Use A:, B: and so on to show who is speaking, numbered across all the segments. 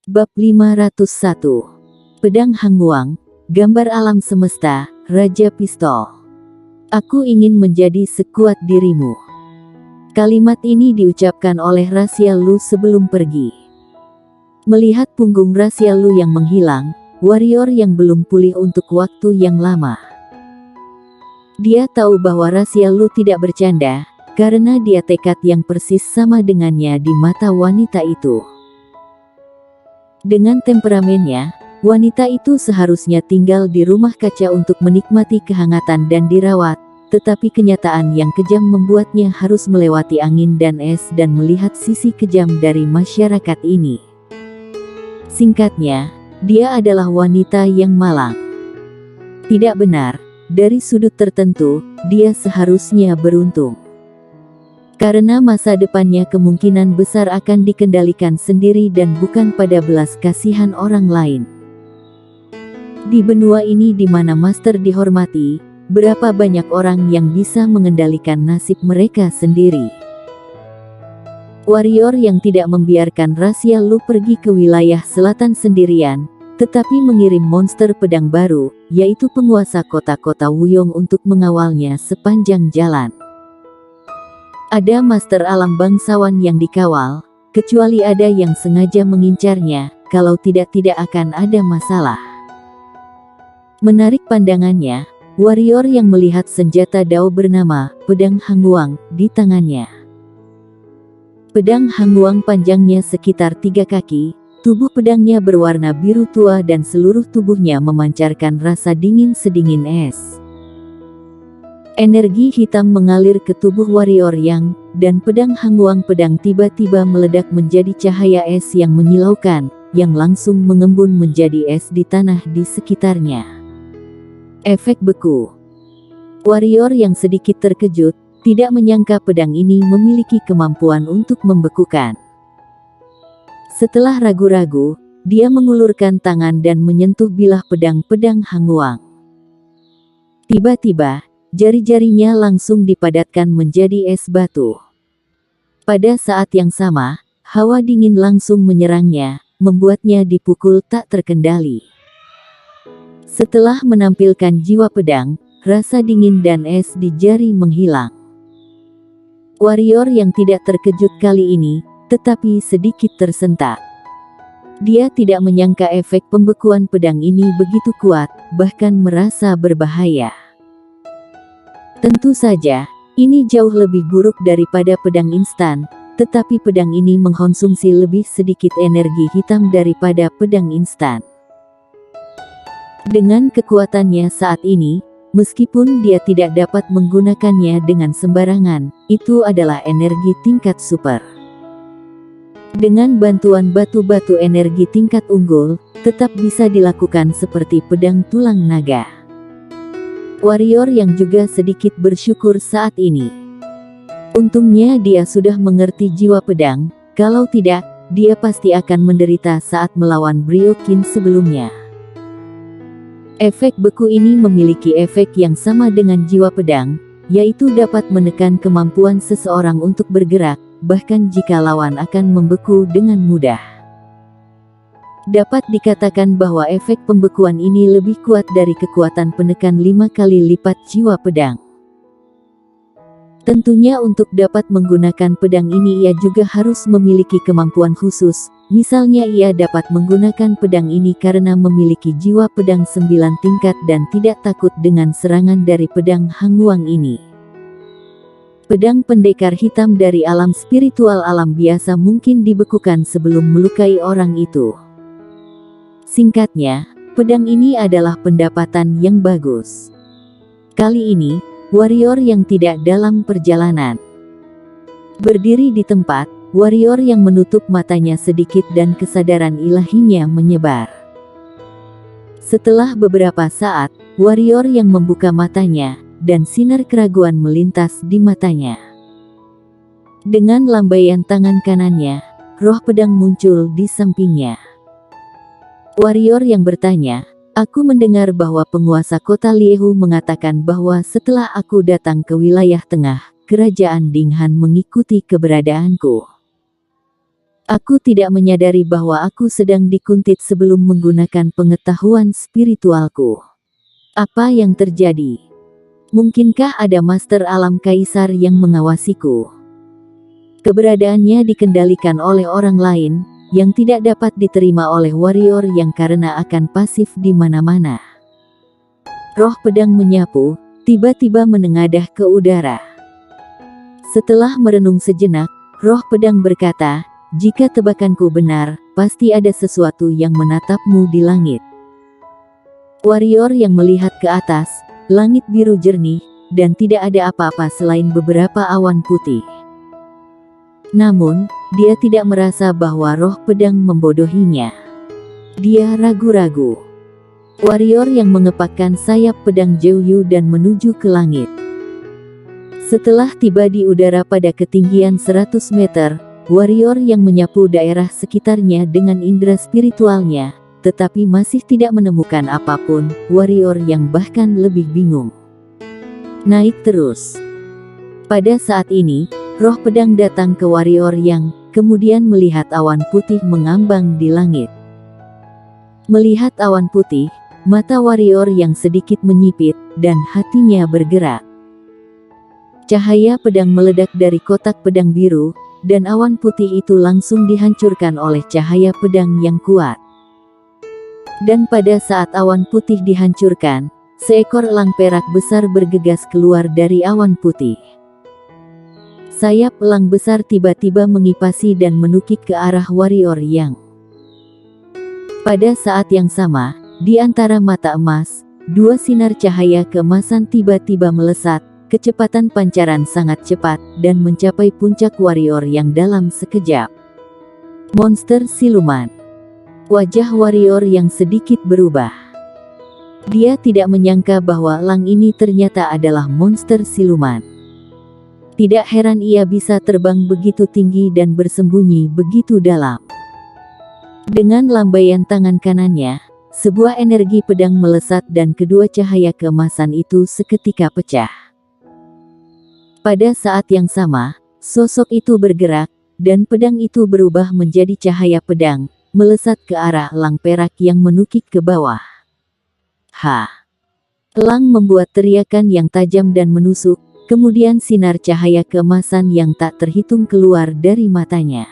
A: Bab 501. Pedang Hangwang, gambar alam semesta, Raja Pistol. Aku ingin menjadi sekuat dirimu. Kalimat ini diucapkan oleh Rasia Lu sebelum pergi. Melihat punggung Rasia Lu yang menghilang, warrior yang belum pulih untuk waktu yang lama. Dia tahu bahwa Rasia Lu tidak bercanda, karena dia tekad yang persis sama dengannya di mata wanita itu. Dengan temperamennya, wanita itu seharusnya tinggal di rumah kaca untuk menikmati kehangatan dan dirawat, tetapi kenyataan yang kejam membuatnya harus melewati angin dan es dan melihat sisi kejam dari masyarakat ini. Singkatnya, dia adalah wanita yang malang. Tidak benar, dari sudut tertentu, dia seharusnya beruntung. Karena masa depannya kemungkinan besar akan dikendalikan sendiri dan bukan pada belas kasihan orang lain. Di benua ini di mana master dihormati, berapa banyak orang yang bisa mengendalikan nasib mereka sendiri. Warrior yang tidak membiarkan Rasia Lu pergi ke wilayah selatan sendirian, tetapi mengirim monster pedang baru, yaitu penguasa kota-kota Wuyong untuk mengawalnya sepanjang jalan. Ada master alam bangsawan yang dikawal, kecuali ada yang sengaja mengincarnya, kalau tidak akan ada masalah. Menarik pandangannya, warrior yang melihat senjata Dao bernama Pedang Hangwang di tangannya. Pedang Hangwang panjangnya sekitar 3 kaki, tubuh pedangnya berwarna biru tua dan seluruh tubuhnya memancarkan rasa dingin sedingin es. Energi hitam mengalir ke tubuh warrior yang, dan pedang Hangwang pedang tiba-tiba meledak menjadi cahaya es yang menyilaukan, yang langsung mengembun menjadi es di tanah di sekitarnya. Efek beku. Warrior yang sedikit terkejut, tidak menyangka pedang ini memiliki kemampuan untuk membekukan. Setelah ragu-ragu, dia mengulurkan tangan dan menyentuh bilah pedang Hangwang. Tiba-tiba, jari-jarinya langsung dipadatkan menjadi es batu. Pada saat yang sama, hawa dingin langsung menyerangnya, membuatnya dipukul tak terkendali. Setelah menampilkan jiwa pedang, rasa dingin dan es di jari menghilang. Warrior yang tidak terkejut kali ini, tetapi sedikit tersentak. Dia tidak menyangka efek pembekuan pedang ini begitu kuat, bahkan merasa berbahaya. Tentu saja, ini jauh lebih buruk daripada pedang instan, tetapi pedang ini mengkonsumsi lebih sedikit energi hitam daripada pedang instan. Dengan kekuatannya saat ini, meskipun dia tidak dapat menggunakannya dengan sembarangan, itu adalah energi tingkat super. Dengan bantuan batu-batu energi tingkat unggul, tetap bisa dilakukan seperti pedang tulang naga. Warrior yang juga sedikit bersyukur saat ini. Untungnya dia sudah mengerti jiwa pedang, kalau tidak, dia pasti akan menderita saat melawan Briokin sebelumnya. Efek beku ini memiliki efek yang sama dengan jiwa pedang, yaitu dapat menekan kemampuan seseorang untuk bergerak, bahkan jika lawan akan membeku dengan mudah. Dapat dikatakan bahwa efek pembekuan ini lebih kuat dari kekuatan penekan 5 kali lipat jiwa pedang. Tentunya untuk dapat menggunakan pedang ini ia juga harus memiliki kemampuan khusus, misalnya ia dapat menggunakan pedang ini karena memiliki jiwa pedang 9 tingkat dan tidak takut dengan serangan dari pedang Hangwang ini. Pedang pendekar hitam dari alam spiritual alam biasa mungkin dibekukan sebelum melukai orang itu. Singkatnya, pedang ini adalah pendapatan yang bagus. Kali ini, warrior yang tidak dalam perjalanan. Berdiri di tempat, warrior yang menutup matanya sedikit dan kesadaran ilahinya menyebar. Setelah beberapa saat, warrior yang membuka matanya, dan sinar keraguan melintas di matanya. Dengan lambaian tangan kanannya, roh pedang muncul di sampingnya. Warrior yang bertanya, "Aku mendengar bahwa penguasa kota Liehu mengatakan bahwa setelah aku datang ke wilayah tengah, kerajaan Dinghan mengikuti keberadaanku. Aku tidak menyadari bahwa aku sedang dikuntit sebelum menggunakan pengetahuan spiritualku. Apa yang terjadi? Mungkinkah ada master alam kaisar yang mengawasiku? Keberadaannya dikendalikan oleh orang lain, yang tidak dapat diterima oleh warrior yang karena akan pasif di mana-mana. Roh pedang menyapu, tiba-tiba menengadah ke udara. Setelah merenung sejenak, roh pedang berkata, "Jika tebakanku benar, pasti ada sesuatu yang menatapmu di langit." Warrior yang melihat ke atas, langit biru jernih, dan tidak ada apa-apa selain beberapa awan putih. Namun, dia tidak merasa bahwa roh pedang membodohinya. Dia ragu-ragu. Warrior yang mengepakkan sayap pedang Jouyu dan menuju ke langit. Setelah tiba di udara pada ketinggian 100 meter, warrior yang menyapu daerah sekitarnya dengan indera spiritualnya, tetapi masih tidak menemukan apapun, warrior yang bahkan lebih bingung. Naik terus. Pada saat ini, roh pedang datang ke warrior yang kemudian melihat awan putih mengambang di langit. Melihat awan putih, mata warrior yang sedikit menyipit, dan hatinya bergerak. Cahaya pedang meledak dari kotak pedang biru, dan awan putih itu langsung dihancurkan oleh cahaya pedang yang kuat. Dan pada saat awan putih dihancurkan, seekor elang perak besar bergegas keluar dari awan putih. Sayap elang besar tiba-tiba mengipasi dan menukik ke arah warrior yang. Pada saat yang sama, di antara mata emas, dua sinar cahaya keemasan tiba-tiba melesat. Kecepatan pancaran sangat cepat, dan mencapai puncak warrior yang dalam sekejap. Monster siluman. Wajah warrior yang sedikit berubah. Dia tidak menyangka bahwa elang ini ternyata adalah monster siluman. Tidak heran ia bisa terbang begitu tinggi dan bersembunyi begitu dalam. Dengan lambaian tangan kanannya, sebuah energi pedang melesat dan kedua cahaya keemasan itu seketika pecah. Pada saat yang sama, sosok itu bergerak, dan pedang itu berubah menjadi cahaya pedang, melesat ke arah elang perak yang menukik ke bawah. Ha! Elang membuat teriakan yang tajam dan menusuk, kemudian sinar cahaya keemasan yang tak terhitung keluar dari matanya.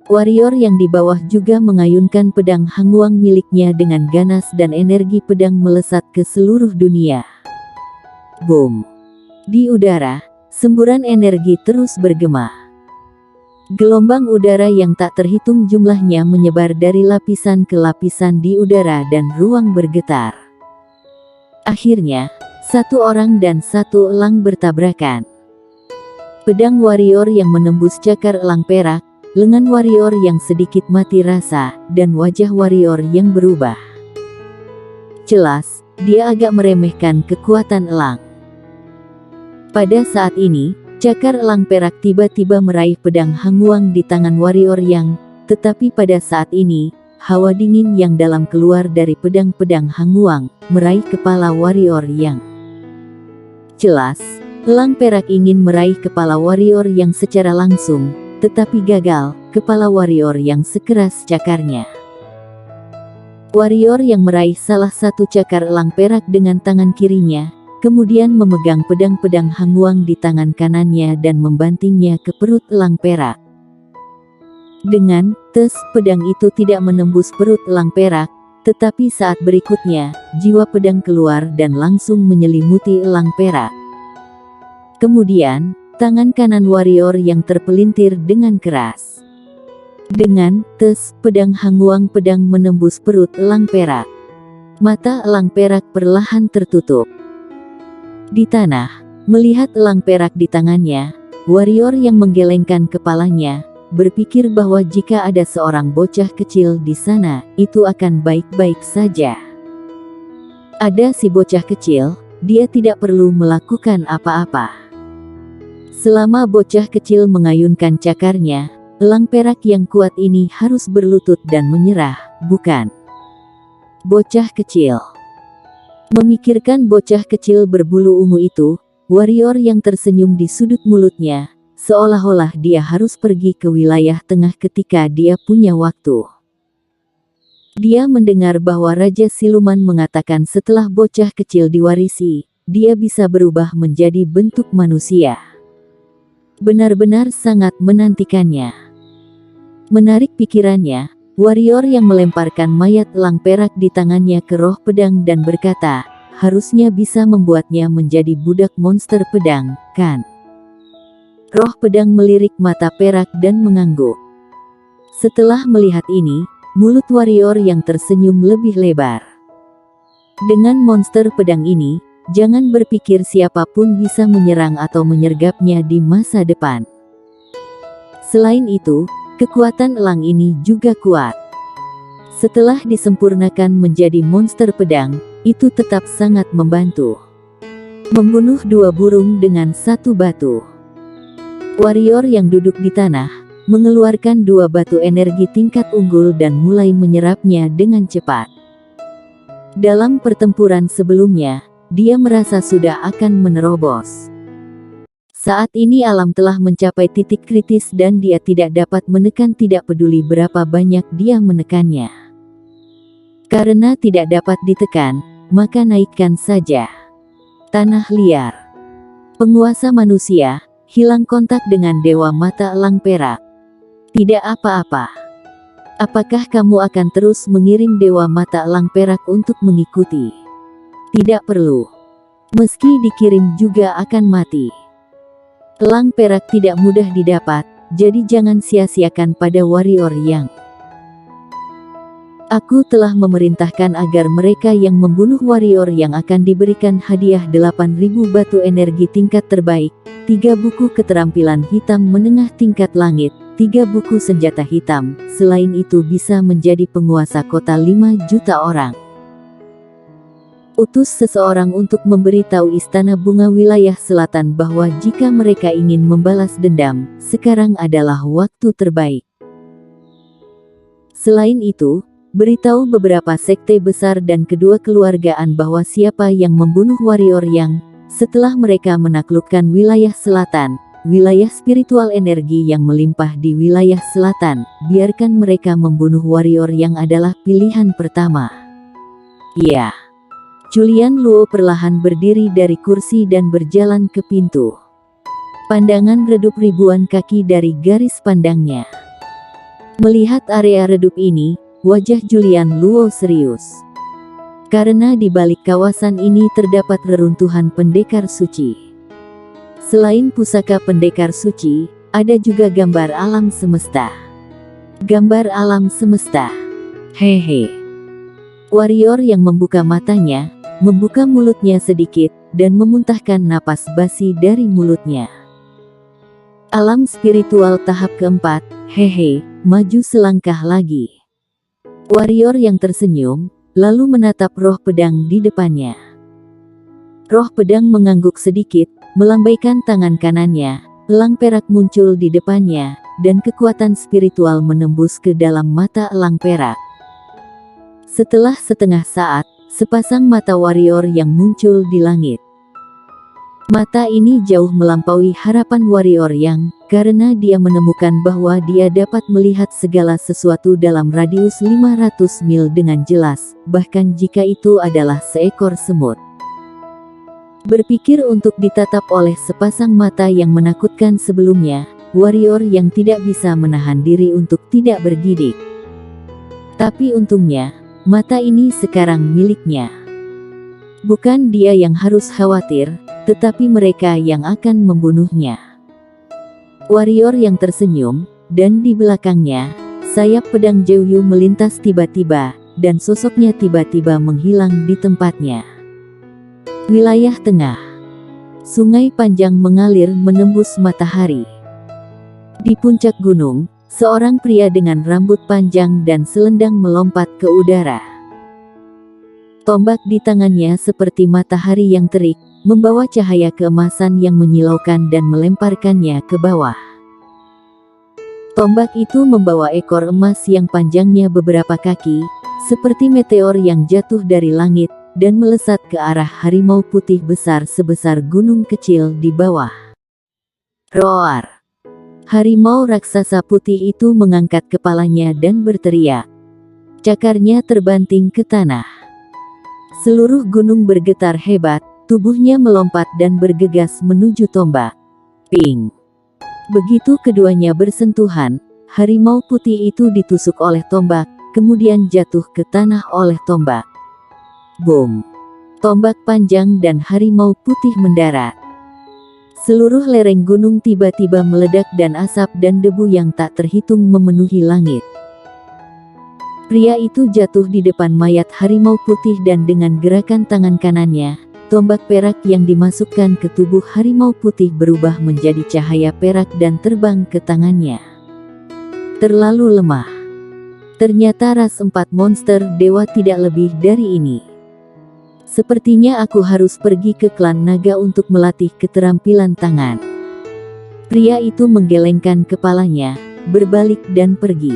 A: Warrior yang di bawah juga mengayunkan pedang Hangwang miliknya dengan ganas dan energi pedang melesat ke seluruh dunia. Boom! Di udara, semburan energi terus bergema. Gelombang udara yang tak terhitung jumlahnya menyebar dari lapisan ke lapisan di udara dan ruang bergetar. Akhirnya, satu orang dan satu elang bertabrakan. Pedang warrior yang menembus cakar elang perak, lengan warrior yang sedikit mati rasa, dan wajah warrior yang berubah. Jelas, dia agak meremehkan kekuatan elang. Pada saat ini, cakar elang perak tiba-tiba meraih pedang Hangwang di tangan warrior yang, tetapi pada saat ini, hawa dingin yang dalam keluar dari pedang-pedang Hangwang, meraih kepala warrior yang. Jelas, elang perak ingin meraih kepala warrior yang secara langsung, tetapi gagal, kepala warrior yang sekeras cakarnya. Warrior yang meraih salah satu cakar elang perak dengan tangan kirinya, kemudian memegang pedang-pedang Hangwang di tangan kanannya dan membantingnya ke perut elang perak. Dengan tes, pedang itu tidak menembus perut elang perak, tetapi saat berikutnya, jiwa pedang keluar dan langsung menyelimuti elang perak. Kemudian, tangan kanan warrior yang terpelintir dengan keras. Dengan tes, pedang Hangwang pedang menembus perut elang perak. Mata elang perak perlahan tertutup. Di tanah, melihat elang perak di tangannya, warrior yang menggelengkan kepalanya, berpikir bahwa jika ada seorang bocah kecil di sana, itu akan baik-baik saja. Ada si bocah kecil, dia tidak perlu melakukan apa-apa. Selama bocah kecil mengayunkan cakarnya, elang perak yang kuat ini harus berlutut dan menyerah, bukan? Bocah kecil. Memikirkan bocah kecil berbulu ungu itu, warrior yang tersenyum di sudut mulutnya, seolah-olah dia harus pergi ke wilayah tengah ketika dia punya waktu. Dia mendengar bahwa Raja Siluman mengatakan setelah bocah kecil diwarisi, dia bisa berubah menjadi bentuk manusia. Benar-benar sangat menantikannya. Menarik pikirannya, warrior yang melemparkan mayat elang perak di tangannya ke roh pedang dan berkata, harusnya bisa membuatnya menjadi budak monster pedang, kan? Roh pedang melirik mata perak dan mengangguk. Setelah melihat ini, mulut warrior yang tersenyum lebih lebar. Dengan monster pedang ini, jangan berpikir siapapun bisa menyerang atau menyergapnya di masa depan. Selain itu, kekuatan elang ini juga kuat. Setelah disempurnakan menjadi monster pedang, itu tetap sangat membantu. Membunuh 2 burung dengan 1 batu. Warrior yang duduk di tanah, mengeluarkan 2 batu energi tingkat unggul dan mulai menyerapnya dengan cepat. Dalam pertempuran sebelumnya, dia merasa sudah akan menerobos. Saat ini alam telah mencapai titik kritis dan dia tidak dapat menekan, tidak peduli berapa banyak dia menekannya. Karena tidak dapat ditekan, maka naikkan saja. Tanah liar. Penguasa manusia, hilang kontak dengan Dewa Mata Elang Perak. Tidak apa-apa. Apakah kamu akan terus mengirim Dewa Mata Elang Perak untuk mengikuti? Tidak perlu. Meski dikirim juga akan mati. Elang perak tidak mudah didapat, jadi jangan sia-siakan pada warrior yang. Aku telah memerintahkan agar mereka yang membunuh warrior yang akan diberikan hadiah 8.000 batu energi tingkat terbaik, 3 buku keterampilan hitam menengah tingkat langit, 3 buku senjata hitam, selain itu bisa menjadi penguasa kota 5 juta orang. Utus seseorang untuk memberitahu Istana Bunga Wilayah Selatan bahwa jika mereka ingin membalas dendam, sekarang adalah waktu terbaik. Selain itu, beritahu beberapa sekte besar dan kedua keluargaan bahwa siapa yang membunuh warrior yang, setelah mereka menaklukkan wilayah selatan, wilayah spiritual energi yang melimpah di wilayah selatan, biarkan mereka membunuh warrior yang adalah pilihan pertama. Ya. Julian Luo perlahan berdiri dari kursi dan berjalan ke pintu. Pandangan redup ribuan kaki dari garis pandangnya. Melihat area redup ini, wajah Julian Luo serius. Karena di balik kawasan ini terdapat reruntuhan pendekar suci. Selain pusaka pendekar suci, ada juga gambar alam semesta. Gambar alam semesta. Hehe. Warrior yang membuka matanya, membuka mulutnya sedikit, dan memuntahkan napas basi dari mulutnya. Alam spiritual tahap keempat, hehe, maju selangkah lagi. Warrior yang tersenyum, lalu menatap roh pedang di depannya. Roh pedang mengangguk sedikit, melambaikan tangan kanannya, elang perak muncul di depannya, dan kekuatan spiritual menembus ke dalam mata elang perak. Setelah setengah saat, sepasang mata warrior yang muncul di langit. Mata ini jauh melampaui harapan warrior yang, karena dia menemukan bahwa dia dapat melihat segala sesuatu dalam radius 500 mil dengan jelas, bahkan jika itu adalah seekor semut. Berpikir untuk ditatap oleh sepasang mata yang menakutkan sebelumnya, warrior yang tidak bisa menahan diri untuk tidak bergidik. Tapi untungnya, mata ini sekarang miliknya. Bukan dia yang harus khawatir, tetapi mereka yang akan membunuhnya. Warrior yang tersenyum, dan di belakangnya, sayap pedang Jeuyu melintas tiba-tiba, dan sosoknya tiba-tiba menghilang di tempatnya. Wilayah tengah. Sungai panjang mengalir menembus matahari. Di puncak gunung, seorang pria dengan rambut panjang dan selendang melompat ke udara. Tombak di tangannya seperti matahari yang terik, membawa cahaya keemasan yang menyilaukan dan melemparkannya ke bawah. Tombak itu membawa ekor emas yang panjangnya beberapa kaki, seperti meteor yang jatuh dari langit, dan melesat ke arah harimau putih besar sebesar gunung kecil di bawah. Roar! Harimau raksasa putih itu mengangkat kepalanya dan berteriak. Cakarnya terbanting ke tanah. Seluruh gunung bergetar hebat, tubuhnya melompat dan bergegas menuju tombak. Ping! Begitu keduanya bersentuhan, harimau putih itu ditusuk oleh tombak, kemudian jatuh ke tanah oleh tombak. Boom! Tombak panjang dan harimau putih mendarat. Seluruh lereng gunung tiba-tiba meledak dan asap dan debu yang tak terhitung memenuhi langit. Pria itu jatuh di depan mayat harimau putih dan dengan gerakan tangan kanannya, tombak perak yang dimasukkan ke tubuh harimau putih berubah menjadi cahaya perak dan terbang ke tangannya. Terlalu lemah. Ternyata ras 4 monster dewa tidak lebih dari ini. Sepertinya aku harus pergi ke klan naga untuk melatih keterampilan tangan. Pria itu menggelengkan kepalanya, berbalik dan pergi.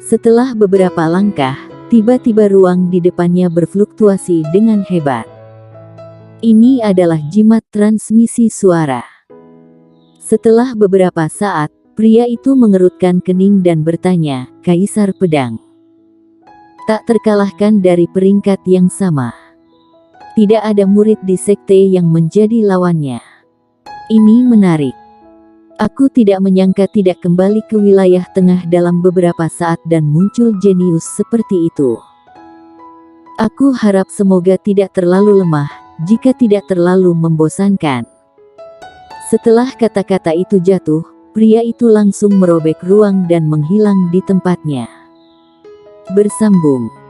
A: Setelah beberapa langkah, tiba-tiba ruang di depannya berfluktuasi dengan hebat. Ini adalah jimat transmisi suara. Setelah beberapa saat, pria itu mengerutkan kening dan bertanya, "Kaisar Pedang." Tak terkalahkan dari peringkat yang sama. Tidak ada murid di sekte yang menjadi lawannya. Ini menarik. Aku tidak menyangka tidak kembali ke wilayah tengah dalam beberapa saat dan muncul jenius seperti itu. Aku harap semoga tidak terlalu lemah, jika tidak terlalu membosankan. Setelah kata-kata itu jatuh, pria itu langsung merobek ruang dan menghilang di tempatnya. Bersambung.